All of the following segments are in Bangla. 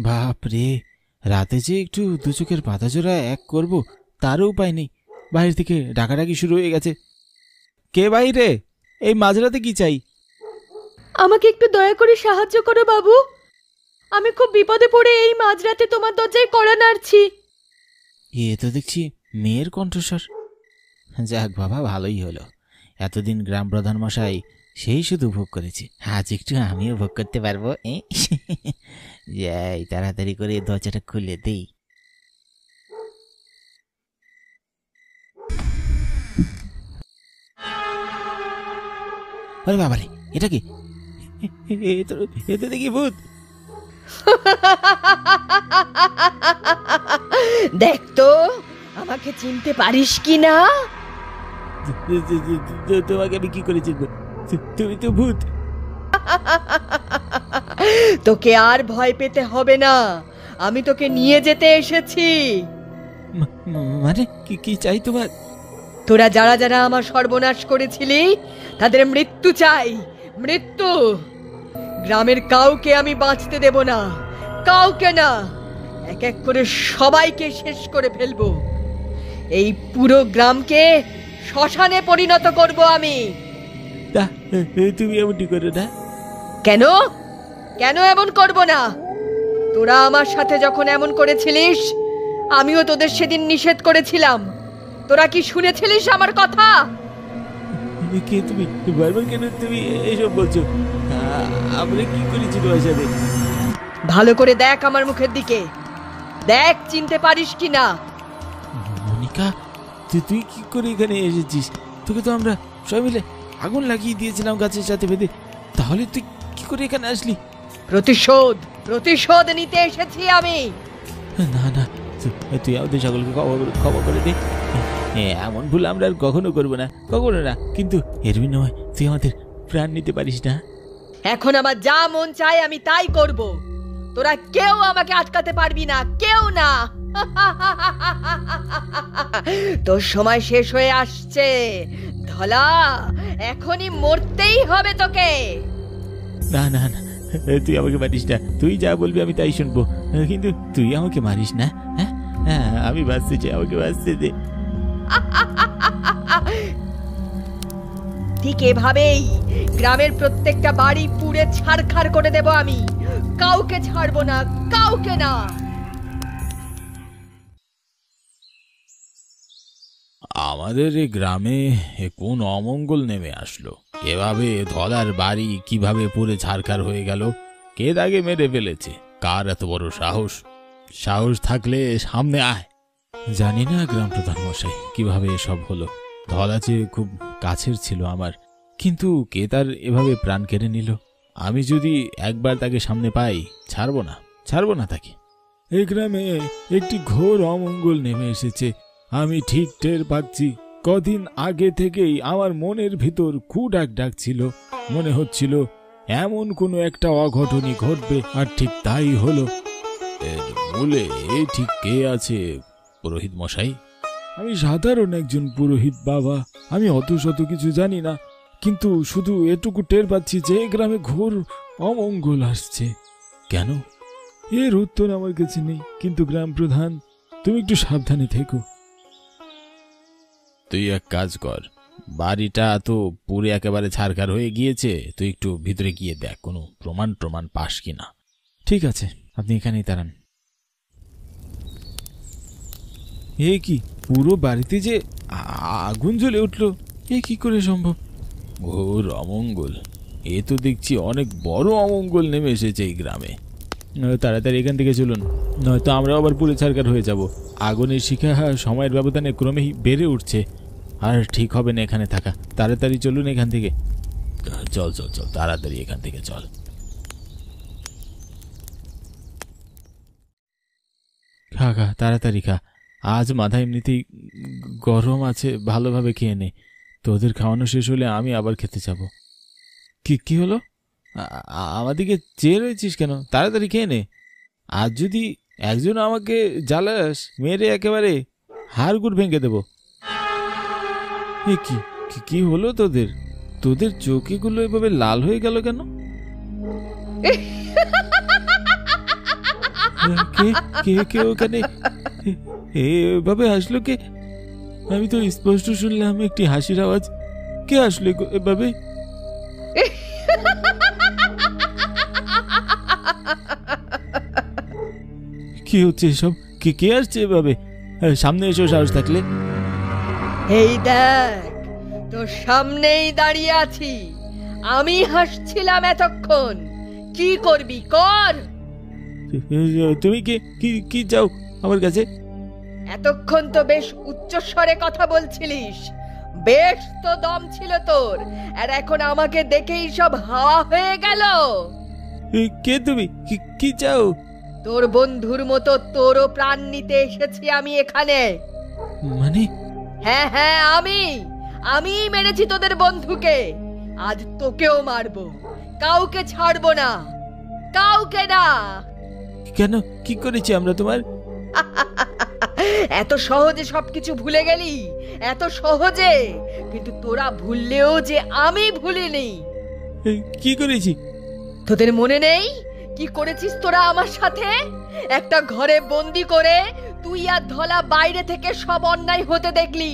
বাপ রে, রাতে যে একটু দু চোখের পাতা জোড়া এক করবো তারও উপায় নেই। বাইরে থেকে ডাকাডাকি শুরু হয়ে গেছে। কে বাইরে? এই মাঝরাতে কি চাই? আমাকে একটু দয়া করে সাহায্য করো বাবু, আমি খুব বিপদে পড়ে এই মাঝরাতে তোমার দরজায় কড়া নাড়ছি। এ তো দেখছি মেয়ের কণ্ঠস্বর। যাক বাবা, ভালোই হলো। এতদিন গ্রাম প্রধান মশাই সেই শুধু ভোগ করেছে, আজ একটু আমিও ভোগ করতে পারবো। যাই, তাড়াতাড়ি করে দরজাটা খুলে দেই। আরে বাবারে, এটা কি? এ তো দেখি ভূত। দেখ তো আমাকে চিনতে পারিস কি না? তোমাকে আমি কি করে চিনবো? তুমি তো ভূত। তোকে আর ভয় পেতে হবে না, আমি তোকে নিয়ে যেতে এসেছি। মানে কি চাই তোমার? তোরা যারা যারা আমার সর্বনাশ করেছিলি তাদের মৃত্যু চাই, মৃত্যু। গ্রামের কাউকে আমি বাঁচতে দেব না, কাউকে না। এক এক করে সবাইকে শেষ করে ফেলবো। এই পুরো গ্রামকে শ্মশানে পরিণত করব আমি। তুমি এমনটি করো না। কেন কেন এমন করব না? তোরা আমার সাথে যখন এমন করেছিলিস আমিও তোদের সেদিন নিষেধ করেছিলাম। তোরা কি শুনেছিলিস আমার কথা? কে তুমি? বারবার কেন তুমি এইসব বলছো? আমরা কি করেছি তোমার সাথে? ভালো করে দেখ আমার মুখের দিকে, দেখ চিনতে পারিস কি না। মনিকা, তুই কি করে এখানে এসেছিস? তোকে তো আমরা সবাই মিলে আগুন লাগিয়ে দিয়েছিলাম গাছের সাথে বেঁধে, তাহলে তুই কি করে এখানে আসলি? প্রতিশোধ নিতে এসেছি আমি। না না, তুই আমাদের সকলকে ক্ষমা করে দে। এমন ভুল আমরা আর কখনো করবো না, কখনো না। কিন্তু এর বিনিময়ে তুই আমাদের প্রাণ নিতে পারিস না। এখন আমার যা মন চায় আমি তাই করব। তোরা কেউ আমাকে আটকাতে পারবি না, কেউ না। তোর সময় শেষ হয়ে আসছে ধলা, এখনই মরতেই হবে তোকে। না না না, তুই আমাকে মারিস না। তুই যা বলবি আমি তাই শুনবো, কিন্তু তুই আমাকে মারিস না। হ্যাঁ, আমি বাঁচতে চাই, আমাকে বাঁচতে দে। ঠিক এভাবেই গ্রামের প্রত্যেকটা বাড়ি পুড়ে ছারখার করে দেব আমি। কাউকে ছাড়বো না, কাউকে না। আমাদের এই গ্রামে কোন অমঙ্গল নেমে আসলো? এভাবে ধলার বাড়ি কিভাবে পুড়ে ছারখার হয়ে গেল? কে তাকে মেরে ফেলেছে? কার এত বড় সাহস? সাহস থাকলে সামনে আয়। জানি না গ্রাম প্রধান মশাই, কিভাবে এসব হলো। ধলা যে খুব কাছের ছিল আমার, কিন্তু কে তার এভাবে প্রাণ কেড়ে নিল? আমি যদি একবার তাকে সামনে পাই, ছাড়বো না তাকে। এই গ্রামে একটি ঘোর অমঙ্গল নেমে এসেছে, আমি ঠিক টের পাচ্ছি। কদিন আগে থেকেই আমার মনের ভিতর ডাক ডাকছিল। মনে হচ্ছিল এমন কোনো একটা অঘটনই ঘটবে, আর ঠিক তাই হলো। এর মূলে ঠিক কে আছে পুরোহিত মশাই? আমি সাধারণ একজন পুরোহিত বাবা, আমি অত শত কিছু জানি না, কিন্তু শুধু এটুকু টের পাচ্ছি যে গ্রামে ঘোর অমঙ্গল আসছে। কেন? এর উত্তর আমার কাছে নেই, কিন্তু গ্রাম প্রধান, তুমি একটু সাবধানে থেকো। তুই এক কাজ কর, বাড়িটা তো পুরে একেবারে ছারখার হয়ে গিয়েছে, তুই একটু ভিতরে গিয়ে দেখ কোনো প্রমাণ পাস কিনা। ঠিক আছে, আপনি এখানেই দাঁড়ান। এ কি, পুরো বাড়িতে যে আগুন জ্বলে উঠলো, এ কি করে সম্ভব? ঘোর অমঙ্গল, এ তো দেখছি অনেক বড় অমঙ্গল নেমে এসেছে এই গ্রামে। তাড়াতাড়ি এখান থেকে চলুন, নয়তো আমরা আবার পুরে ছারখার হয়ে যাব। আগুনের শিখা সময়ের ব্যবধানে ক্রমেই বেড়ে উঠছে, আর ঠিক হবে না এখানে থাকা। তাড়াতাড়ি চলুন এখান থেকে। চল তাড়াতাড়ি এখান থেকে চল। খা তাড়াতাড়ি খা, আজ মাথা এমনিতেই গরম আছে, ভালোভাবে খেয়ে নে। তোদের খাওয়ানো শেষ হলে আমি আবার খেতে যাব। কি হলো? আমার দিকে চেয়ে রয়েছিস কেন? তাড়াতাড়ি খেয়ে নে। আজ যদি একজন আমাকে জ্বালাস, মেরে একেবারে হাড়গুড় ভেঙে দেব। কি হলো তোদের চোখগুলো এভাবে লাল হয়ে গেল কেন? কে কে কে ওখানে এভাবে হাসলো কে? আমি তো স্পষ্ট শুনলাম একটি হাসির আওয়াজ। কে আসলো এভাবে? কি হচ্ছে এসব? কে কে আসছে এভাবে? সামনে এসো সাহস থাকলে। এই দেখ, তোর সামনেই দাঁড়িয়ে আছি। আমি হাসছিলাম এতক্ষণ। কি করবি কর। তুমি কে? কি কি চাও আমার কাছে? এতক্ষণ তো বেশ উচ্চস্বরে কথা বলছিলিস, বেশ তো দম ছিল তোর, আর এখন আমাকে দেখেই সব হাওয়া হয়ে গেল। কে তুমি? কি চাও? তোর বন্ধুর মতো তোরও প্রাণ নিতে এসেছি আমি এখানে। মানে? হ্যাঁ হ্যাঁ, আমি মেরেছি তোদের বন্ধুকে। আজ তোকেও মারবো। কাউকে ছাড়বো না, কাউকে না। কেন? কি করেছি আমরা তোমার? এত সহজে সবকিছু ভুলে গেলি? এত সহজে? কিন্তু তোরা ভুললেও যে আমি ভুলিনি। কি করেছি? তোদের মনে নেই কি করেছিস তোরা আমার সাথে? একটা ঘরে বন্দি করে তুই আর ধলা বাইরে থেকে সব অন্যায় হতে দেখলি।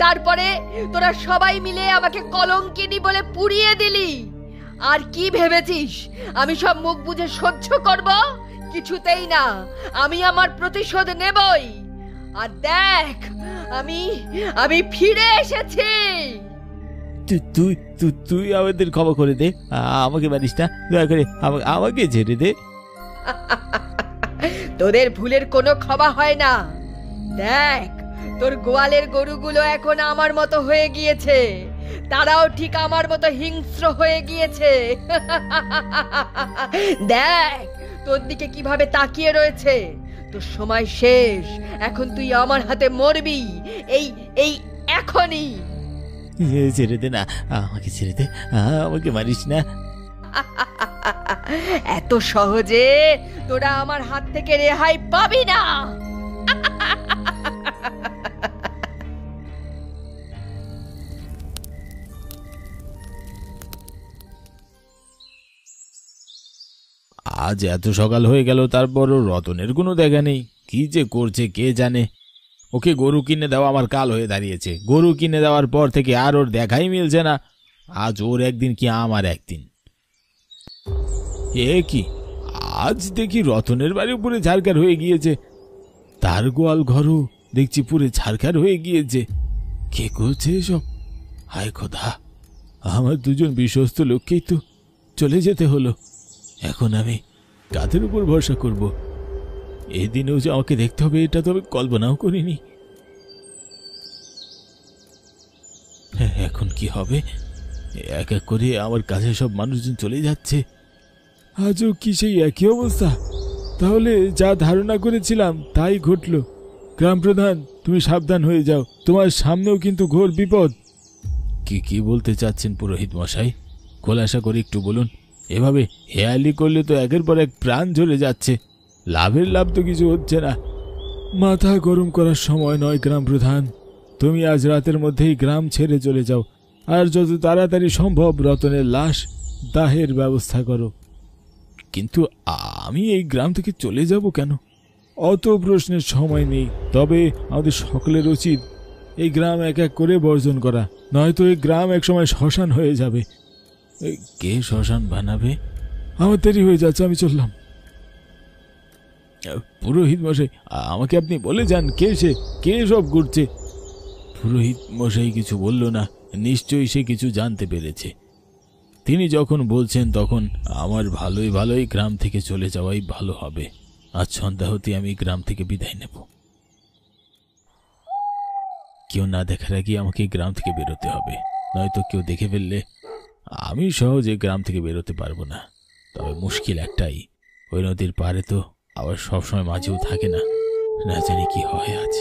তারপরে তোরা সবাই মিলে আমাকে কলঙ্কিনী বলে পুড়িয়ে দিলি। আর কি ভেবেছিস আমি সব মুখ বুজে সহ্য করব? কিছুতেই না। আমি আমার প্রতিশোধ নেবই। আর দেখ, আমি ফিরে এসেছি। তুই তুই তুই আমাদের ক্ষমা করে দে। আমাকে মারিস না, দয়া করে আমাকে ছেড়ে দে। তোদের ভুলের কোনো ক্ষমা হয় না। দেখ, তোর গোয়ালের গরুগুলো এখন আমার মতো হয়ে গিয়েছে। তারাও ঠিক আমার মতো হিংস্র হয়ে গিয়েছে। দেখ তোর দিকে কিভাবে তাকিয়ে রয়েছে। তোর সময় শেষ। এখন তুই আমার হাতে মরবি। এই এই এখনই। ছেড়ে দে না, আমাকে ছেড়ে দে, আমাকে মারিস না। এত সহজে তোরা আমার হাত থেকে রেহাই পাবি না। আজ এত সকাল হয়ে গেল, তারপরও রতনের কোনো দেখা নেই। কি যে করছে কে জানে। ওকে গরু কিনে দেওয়া আমার কাল হয়ে দাঁড়িয়েছে। গরু কিনে দেওয়ার পর থেকে আর ওর দেখাই মিলছে না। আজ ওর একদিন কি আমার একদিন। এ কি, আজ দেখি রতনের বাড়ি পুরে ঝাড়খার হয়ে গিয়েছে। তার গোয়াল ঘরও দেখছি পুরে ঝাড়খার হয়ে গিয়েছে। কে করছে এসব? হায় খোদা, আমার দুজন বিশ্বস্ত লোককেই তো চলে যেতে হলো। এখন আমি কাদের উপর ভরসা করব? এদিনেও যে আমাকে দেখতে হবে, এটা তো আমি কল্পনাও করিনি। এখন কি হবে? এক এক করে আমার কাছে সব মানুষজন চলে যাচ্ছে। আজও কি সেই একই অবস্থা? তাহলে যা ধারণা করেছিলাম তাই ঘটল। গ্রাম প্রধান, তুমি সাবধান হয়ে যাও, তোমার সামনেও কিন্তু ঘোর বিপদ। কি বলতে চাচ্ছেন পুরোহিত মশাই? খোলাসা করে একটু বলুন। এভাবে হেয়ালি করলে তো একের পর এক প্রাণ ঝরে যাচ্ছে। লাভের লাভ তো কিছু হচ্ছে না। মাথা গরম করার সময় নয় গ্রাম প্রধান। তুমি আজ রাতের মধ্যেই গ্রাম ছেড়ে চলে যাও, আর যত তাড়াতাড়ি সম্ভব রতনের লাশ দাহের ব্যবস্থা করো। কিন্তু আমি এই গ্রাম থেকে চলে যাব কেন? অত প্রশ্নের সময় নেই। তবে আমাদের সকলের উচিত এই গ্রাম এক এক করে বর্জন করা, নয়তো এই গ্রাম একসময় শ্মশান হয়ে যাবে। কে শ্মশান বানাবে? আমার দেরি হয়ে যাচ্ছে, আমি চললাম। পুরোহিত মশাই, আমাকে আপনি বলে যান, কে সব ঘুরছে? পুরোহিত মশাই কিছু বলল না। নিশ্চয়ই সে কিছু জানতে পেরেছে। তিনি যখন বলছেন তখন আমার ভালোই গ্রাম থেকে চলে যাওয়াই ভালো হবে। আজ সন্ধ্যা হতে আমি গ্রাম থেকে বিদায় নেব। কেউ না দেখার আগে আমাকে গ্রাম থেকে বেরোতে হবে, নয়তো কেউ দেখে ফেললে আমি সহজে গ্রাম থেকে বেরোতে পারবো না। তবে মুশকিল একটাই, ওই নদীর পাড়ে তো আবার সবসময় মাঝেও থাকে না, না জানি কি হয় আজ।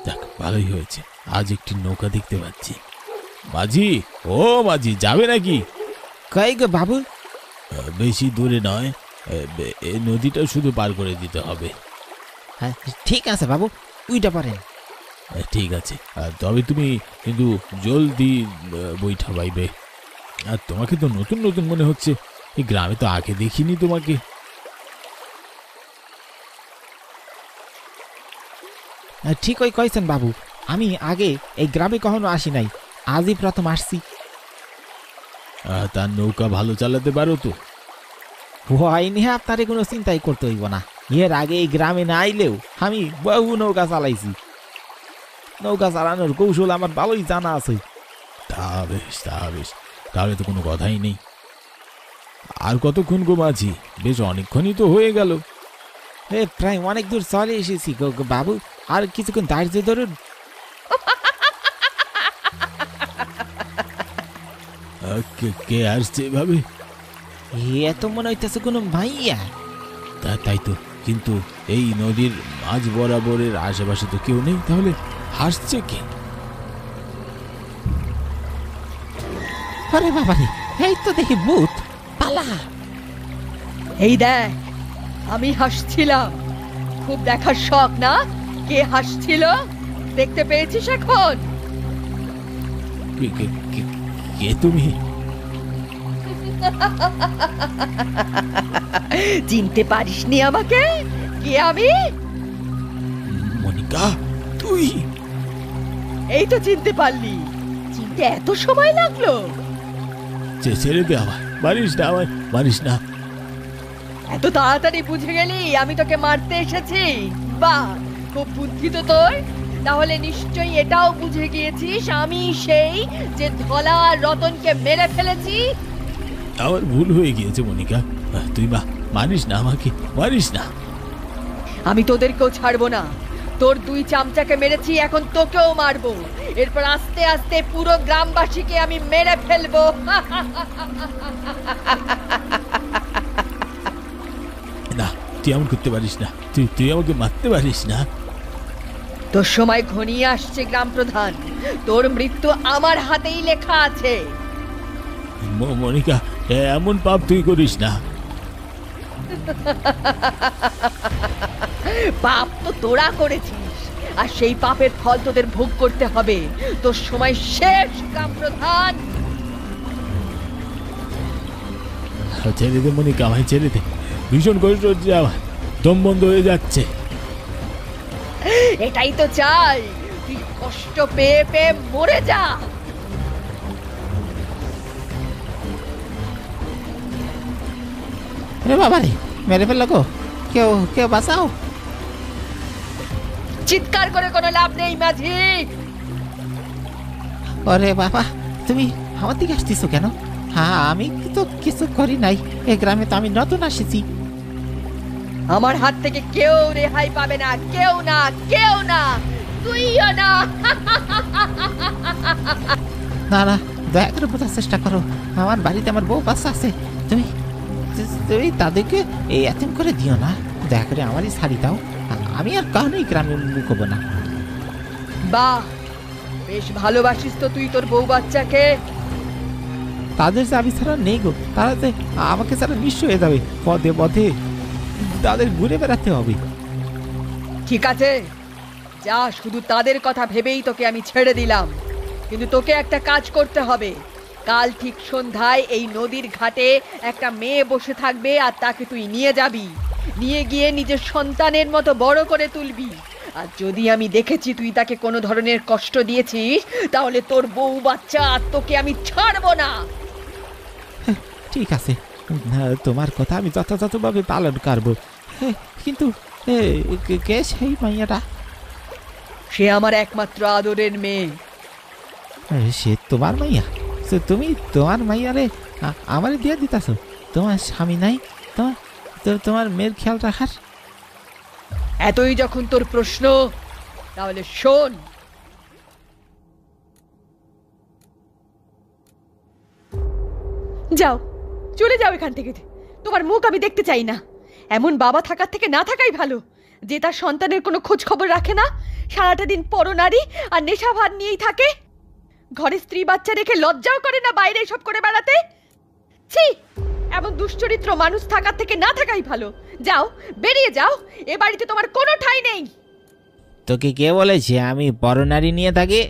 দেখ, ভালোই হয়েছে, আজ একটি নৌকা দেখতে পাচ্ছি। মাঝি, ও মাঝি, যাবে নাকি? কই গো বাবু? বেশি দূরে নয়, এই নদীটা শুধু পার করে দিতে হবে। হ্যাঁ ঠিক আছে বাবু, উইটা পারেন। ঠিক আছে, তবে তুমি কিন্তু জলদি বইটা বাইবে। আর তোমাকে তো নতুন নতুন মনে হচ্ছে, এই গ্রামে তো আগে দেখিনি তোমাকে। ঠিকই কইছেন বাবু, আমি আগে এই গ্রামে কখনো আসি নাই, আজই প্রথম আসছি। তার নৌকা ভালো চালাতে পারো তো? হয় নিয়ে আপনারে কোনো চিন্তাই করতে হইব না। এর আগে এই গ্রামে না আইলেও আমি বহু নৌকা চালাইছি। নৌকা চালানোর কৌশল আমার ভালোই জানা আছে। তা বেশ, তা বেশ, তাহলে তো কোনো কথাই নেই। আর কতক্ষণ গো মাঝি? বেশ অনেকক্ষণই তো হয়ে গেল। প্রায় অনেক দূর চলে এসেছি বাবু, আর কিছুক্ষণ দাঁড়িয়ে ধরুন। কে আসছে এভাবে? এত মনে হইতেছে কোনো মাইয়া। তাই তো, কিন্তু এই নদীর মাঝ বরাবরের আশেপাশে তো কেউ নেই, তাহলে হাসছে কে? আরে বাবারে, এই তো দেখি ভূত, পালা। এই দেখ, আমি হাসছিলাম। খুব দেখার শখ না কে হাসছিল? দেখতে পেয়েছিস এখন? কে তুমি? চিনতে পারিসনি আমাকে? কে আমি? মনিকা, তুই? এই তো চিনতে পারলি। চিনতে এত সময় লাগলো? ছেড়ে দে আমার, মারিস না, আমার মারিস না। এত তাড়াতাড়ি বুঝে গেলি আমি তোকে মারতে এসেছি? বাহ, খুব বুদ্ধি তো তোর। তাহলে নিশ্চয়ই এটাও বুঝে গিয়েছিস আমি সেই যে ধলা আর রতনকে মেরে ফেলেছি। আমার ভুল হয়ে গিয়েছে মনিকা, তুই মারিস না, আমাকে মারিস না। আমি তোদেরকেও ছাড়বো না। তোর দুই চামচাকে মেরেছি, এখন তোকেও মারবো। এরপর আস্তে আস্তে পুরো গ্রামবাসীকে আমি মেরে ফেলবো। না, তুই এমন করতে পারিস না, তুই আমাকে মারতে পারিস না। তোর সময় ঘনিয়ে আসছে গ্রাম প্রধান, তোর মৃত্যু আমার হাতেই লেখা আছে। মনিকা, এমন পাপ তুই করিস না। পাপ তো তোরা করেছিস, আর সেই পাপের ফল তোদের ভোগ করতে হবে। তোর সময় শেষ গ্রাম প্রধান। ছেড়ে দে মনিকা, আমায় ছেড়ে দে। ভীষণ কষ্ট হচ্ছে আমার, দম বন্ধ হয়ে যাচ্ছে। এটাই তো চাই, তুই কষ্ট পেয়ে পেয়ে মরে যা। রে বাবারে, মেরে ফেললো গো, কেউ কেউ বাঁচাও। চিৎকার করে কোনো লাভ নেই মাঝি। ওরে বাবা, তুমি আমার দিকে আসতেছো কেন? হ্যাঁ, আমি তো কিছু করি নাই, এ গ্রামে তো আমি নতুন আসিছি। আমার হাত থেকে কেউ রেহাই পাবে না, কেউ না, কেউ না, তুইও না। না না, দয়া করে বোঝার চেষ্টা করো, আমার বাড়িতে আমার বউ বাচ্চা আছে। তুমি তুমি তাদেরকে এই এতিম করে দিও না, দয়া করে আমারই ছাড়ি দাও। আমি আর কখনোই গ্রামে মুখ হবো না। বাহ, বেশ ভালোবাসিস তো তুই তোর বউ বাচ্চাকে। তাদের যে আমি ছাড়া নেই গো, তারা যে আমাকে ছাড়া নিঃস্ব হয়ে যাবে, পদে পদে তাদের ঘুরে বেড়াতে হবে। ঠিক আছে, যা, শুধু তাদের কথা ভেবেই তোকে আমি ছেড়ে দিলাম। কিন্তু তোকে একটা কাজ করতে হবে। কাল ঠিক সন্ধ্যায় এই নদীর ঘাটে একটা মেয়ে বসে থাকবে, আর তাকে তুই নিয়ে যাবি, নিয়ে গিয়ে নিজের সন্তানের মতো বড় করে তুলবি। আর যদি আমি দেখেছি তুই তাকে কোনো ধরনের কষ্ট দিয়েছিস, তাহলে তোর বউ বাচ্চা আর তোকে আমি ছাড়বো না। ঠিক আছে, তোমার কথা আমি যথাযথভাবে পালন করবো। কিন্তু কে সেই মাইয়াটা? সে আমার একমাত্র আদরের মেয়ে। সে তোমার মাইয়া? তুমি তোমার মাইয়ারে আমারে দিয়ে দিতেছ? তোমার স্বামী নাই তোমার মেয়ের খেয়াল রাখার? এতই যখন তোর প্রশ্ন, তাহলে শোন। যাও, চলে যাও এখান থেকে। তোমার মুখ আমি দেখতে চাই না। এমন বাবা থাকার থেকে না থাকাই ভালো, যে তার সন্তানের কোনো খোঁজ খবর রাখে না, সারাটা দিন পরনারী আর নেশা ভার নিয়েই থাকে। ঘরে স্ত্রী বাচ্চা রেখে লজ্জাও করে না বাইরে এসব করে বেড়াতে। ছি, এমন দুশ্চরিত্র মানুষ থাকার থেকে না থাকাই ভালো। যাও, বেরিয়ে যাও, এ বাড়িতে তোমার কোনো ঠাঁই নেই। তোকে কে বলেছে আমি পরনারী নিয়ে থাকি?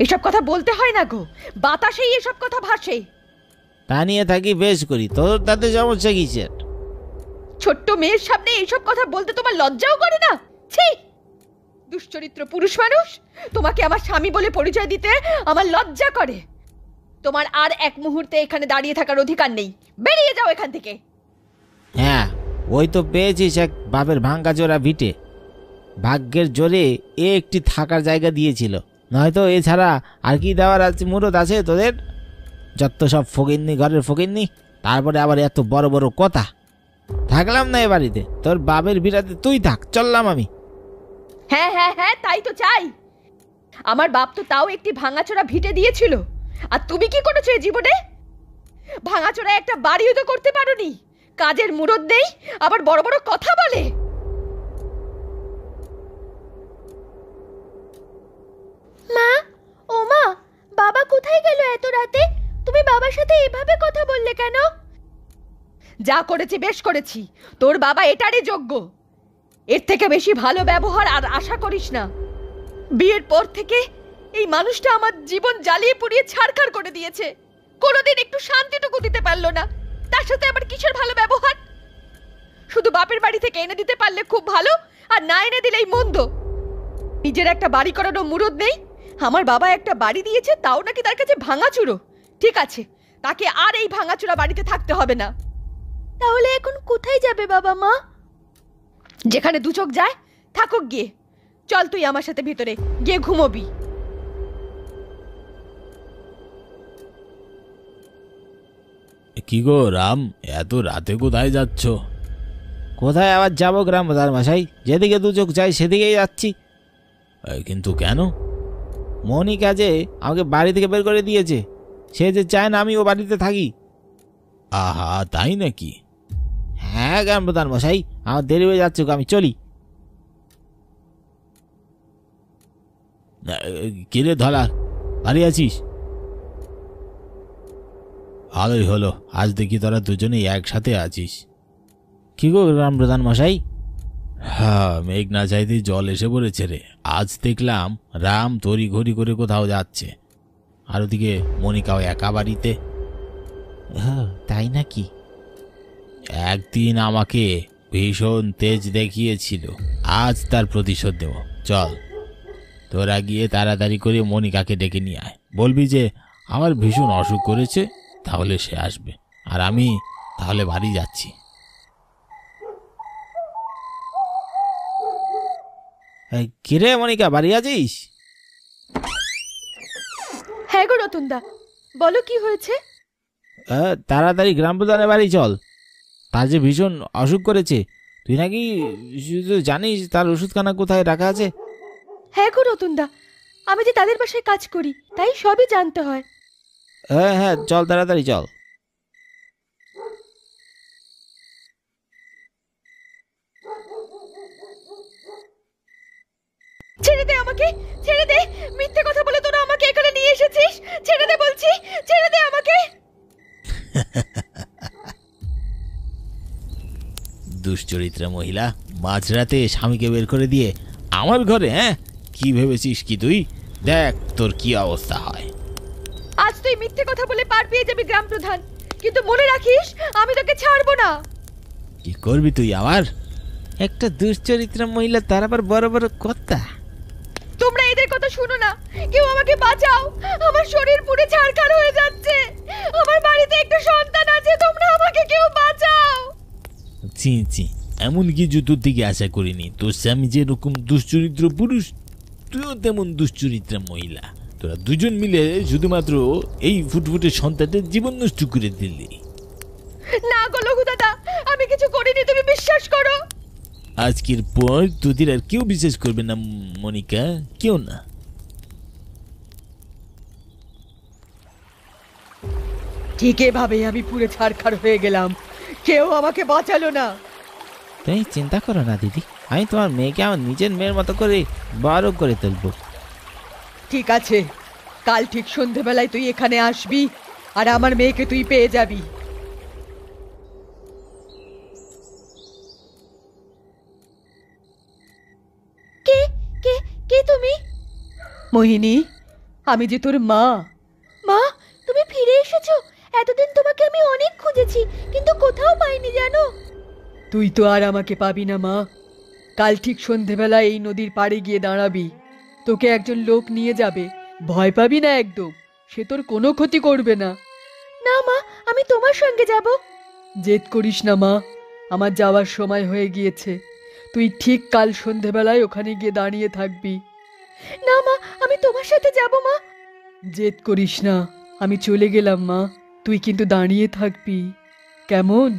এসব কথা বলতে হয় না গো, বাতাসেই এসব কথা ভাসে। তা নিয়ে থাকি বেশ করি, তোর তাতে সমস্যা কিসের? ছোট্ট মেয়ের সামনে এইসব কথা বলতে তোমার লজ্জাও করে না? ছি, দুশ্চরিত্র পুরুষ মানুষ, তোমাকে আমার স্বামী বলে পরিচয় দিতে আমার লজ্জা করে। তোমার আর এক মুহূর্তে এখানে দাঁড়িয়ে থাকার অধিকার নেই, বেরিয়ে যাও এখান থেকে। হ্যাঁ, ওই তো পেয়েছিস এক বাপের ভাঙ্গা জোড়া ভিটে। ভাগ্যের জোরে এ একটি থাকার জায়গা দিয়েছিল, নয়তো এছাড়া আর কি দেওয়ার আছে? মুরত আছে তোদের? যত সব ফকিরনি, ঘরের ফকিরনি, তারপরে আবার এত বড় বড় কথা। থাকলাম না এ বাড়িতে, তোর বাপের বিরাতে তুই থাক, চললাম আমি। হ্যাঁ হ্যাঁ হ্যাঁ, তাই তো চাই। আমার বাপ তো তাও একটি ভাঙাচোরা ভিটে দিয়েছিল, আর তুমি কি করেছো এই জীবনে? ভাঙাচোরা একটা বাড়িও তো করতে পারোনি, কাজের মুরদ নেই, আবার বড় বড় কথা বলে। মা, ও মা, বাবা কোথায় গেল এত রাতে? তুমি বাবার সাথে এভাবে কথা বললে কেন? যা করেছি বেশ করেছি, তোর বাবা এটারই যোগ্য। এর থেকে বেশি ভালো ব্যবহার আর আশা করিস না। বিয়ের পর থেকে এই মানুষটা আমার জীবন জ্বালিয়ে পুড়িয়ে ছারখার করে দিয়েছে, কোনোদিন একটু শান্তিটুকু দিতে পারলো না, তার সাথে আবার কিসের ভালো ব্যবহার? শুধু বাপের বাড়ি থেকে এনে দিতে পারলে খুব ভালো, আর না এনে দিলেই মন্দ। নিজের একটা বাড়ি করানো মুরদ নেই, আমার বাবা একটা বাড়ি দিয়েছে, তাও নাকি তার কাছে ভাঙাচুরো। ঠিক আছে, তাকে আর এই ভাঙাচুরা বাড়িতে থাকতে হবে না। তাহলে এখন কোথায় যাবে বাবা মা? যেখানে দু চোখ যায় থাকুক গিয়ে। চল তুই আমার সাথে ভিতরে গিয়ে ঘুমোবি। কি গো রাম, এত রাতে কোথায় যাচ্ছ? কোথায় আবার যাবো গ্রাম প্রধান মশাই, যেদিকে দু চোখ যাই সেদিকেই যাচ্ছি। কিন্তু কেন? মনিকা যে আমাকে বাড়ি থেকে বের করে দিয়েছে, সে যে চায় না আমি ও বাড়িতে থাকি। আহা, তাই নাকি? হ্যাঁ গ্রাম প্রধান মশাই, আমার দেরি হয়ে যাচ্ছে, আমি চলি। কিরে ধলা, বাড়ি আছিস? ভালোই হলো, আজ দেখি তোরা দুজনেই একসাথে আছিস। কি গো গ্রাম প্রধান মশাই? হ্যাঁ, মেঘ না চাইতেই জল এসে পড়েছে রে। আজ দেখলাম রাম তড়ি ঘড়ি করে কোথাও যাচ্ছে, আর ওদিকে মনিকাও একা বাড়িতে। তাই নাকি? একদিন আমাকে ভীষণ তেজ দেখিয়েছিল, আজ তার প্রতিশোধ দেব। চল, তোরা গিয়ে তাড়াতাড়ি করে মনিকাকে ডেকে নিয়ে আয়, বলবি যে আমার ভীষণ অসুখ করেছে, তাহলে সে আসবে, আর আমি তাহলে বাড়ি যাচ্ছি। কিরে মনিকা, বাড়ি আছিস? হ্যাঁ গো রতনদা, বলো কি হয়েছে? তাড়াতাড়ি গ্রাম প্রধানের বাড়ি চল, তার যে ভীষণ অসুখ করেছে। তুই নাকি শুধু জানিস তার ওষুধখানা কোথায় রাখা আছে? হ্যাঁ গো রতনদা, আমি যে তাদের বাসায় কাজ করি, তাই সবই জানতে হয়। হ্যাঁ হ্যাঁ, চল তাড়াতাড়ি চল। ছেড়ে দে আমাকে, ছেড়ে দে। মিথ্যে কথা বলে তোরা আমাকে এখানে নিয়ে এসেছিস। ছেড়ে দে বলছি, ছেড়ে দে আমাকে। দুশ্চরিত্রা মহিলা, মাঝরাতে স্বামীকে বের করে দিয়ে আমার ঘরে, হ্যাঁ? কি ভেবেছিস কি তুই? দেখ তোর কি অবস্থা হয়। আজ তুই মিথ্যে কথা বলে পার পেয়ে যাবি গ্রাম প্রধান, কিন্তু মনে রাখিস আমি তোকে ছাড়বো না। কি করবি তুই আবার? একটা দুশ্চরিত্রা মহিলা, তার আবার বড় বড় কথা। তোমরা এদের কথা শুনো না, কেউ আমাকে বাঁচাও, আমার শরীর পুরো ছারখার হয়ে যাচ্ছে, আমার বাড়িতে একটা সন্তান আছে, তোমরা আমাকে কেউ বাঁচাও। চি চি, এমন কিছু তোর থেকে আশা করিনি। তোর স্বামী যেরকম দুশ্চরিত্র পুরুষ, তুইও তেমন দুশ্চরিত্রা মহিলা। তোরা দুজন মিলে শুধুমাত্র এই ফুটফুটে সন্তানদের জীবন নষ্ট করে দিলি। না গো লঘু দাদা, আমি কিছু করিনি, তুমি বিশ্বাস করো। আজকের পর তোদের আর কেউ বিশ্বাস করবে না মনিকা, কেউ না। ঠিক এভাবে আমি পুরো ছারখার হয়ে গেলাম, কেউ আমাকে বাঁচালো না। তুমি চিন্তা করো না দিদি, আমি তোমার মেয়েকে আমার নিজের মেয়ের মতো করে বড় করে তুলবো। ঠিক আছে, কাল ঠিক সন্ধেবেলায় তুই এখানে আসবি, আর আমার মেয়েকে তুই পেয়ে যাবি। কে কে কে তুমি? মোহিনী, আমি যে তোর মা। মা, তুমি ফিরে এসেছো? এতদিন তোমাকে আমি অনেক খুঁজেছি, কিন্তু কোথাও পাইনি জানো। তুই তো আর আমাকে পাবি না মা, কাল ঠিক সন্ধেবেলা এই নদীর পাড়ে গিয়ে দাঁড়াবি। তোকে একজন লোক নিয়ে যাবে, ভয় পাবি না একদম, সে তোর কোনো ক্ষতি করবে না। না মা, আমি তোমার সঙ্গে যাব। জেদ করিস না মা, আমার যাওয়ার সময় হয়ে গিয়েছে। তুই ঠিক কাল সন্ধেবেলায় ওখানে গিয়ে দাঁড়িয়ে থাকবি। না মা, আমি তোমার সাথে যাব মা। জেদ করিস না, আমি চলে গেলাম মা, তুই কিন্তু দাঁড়িয়ে থাকবি, কেমন?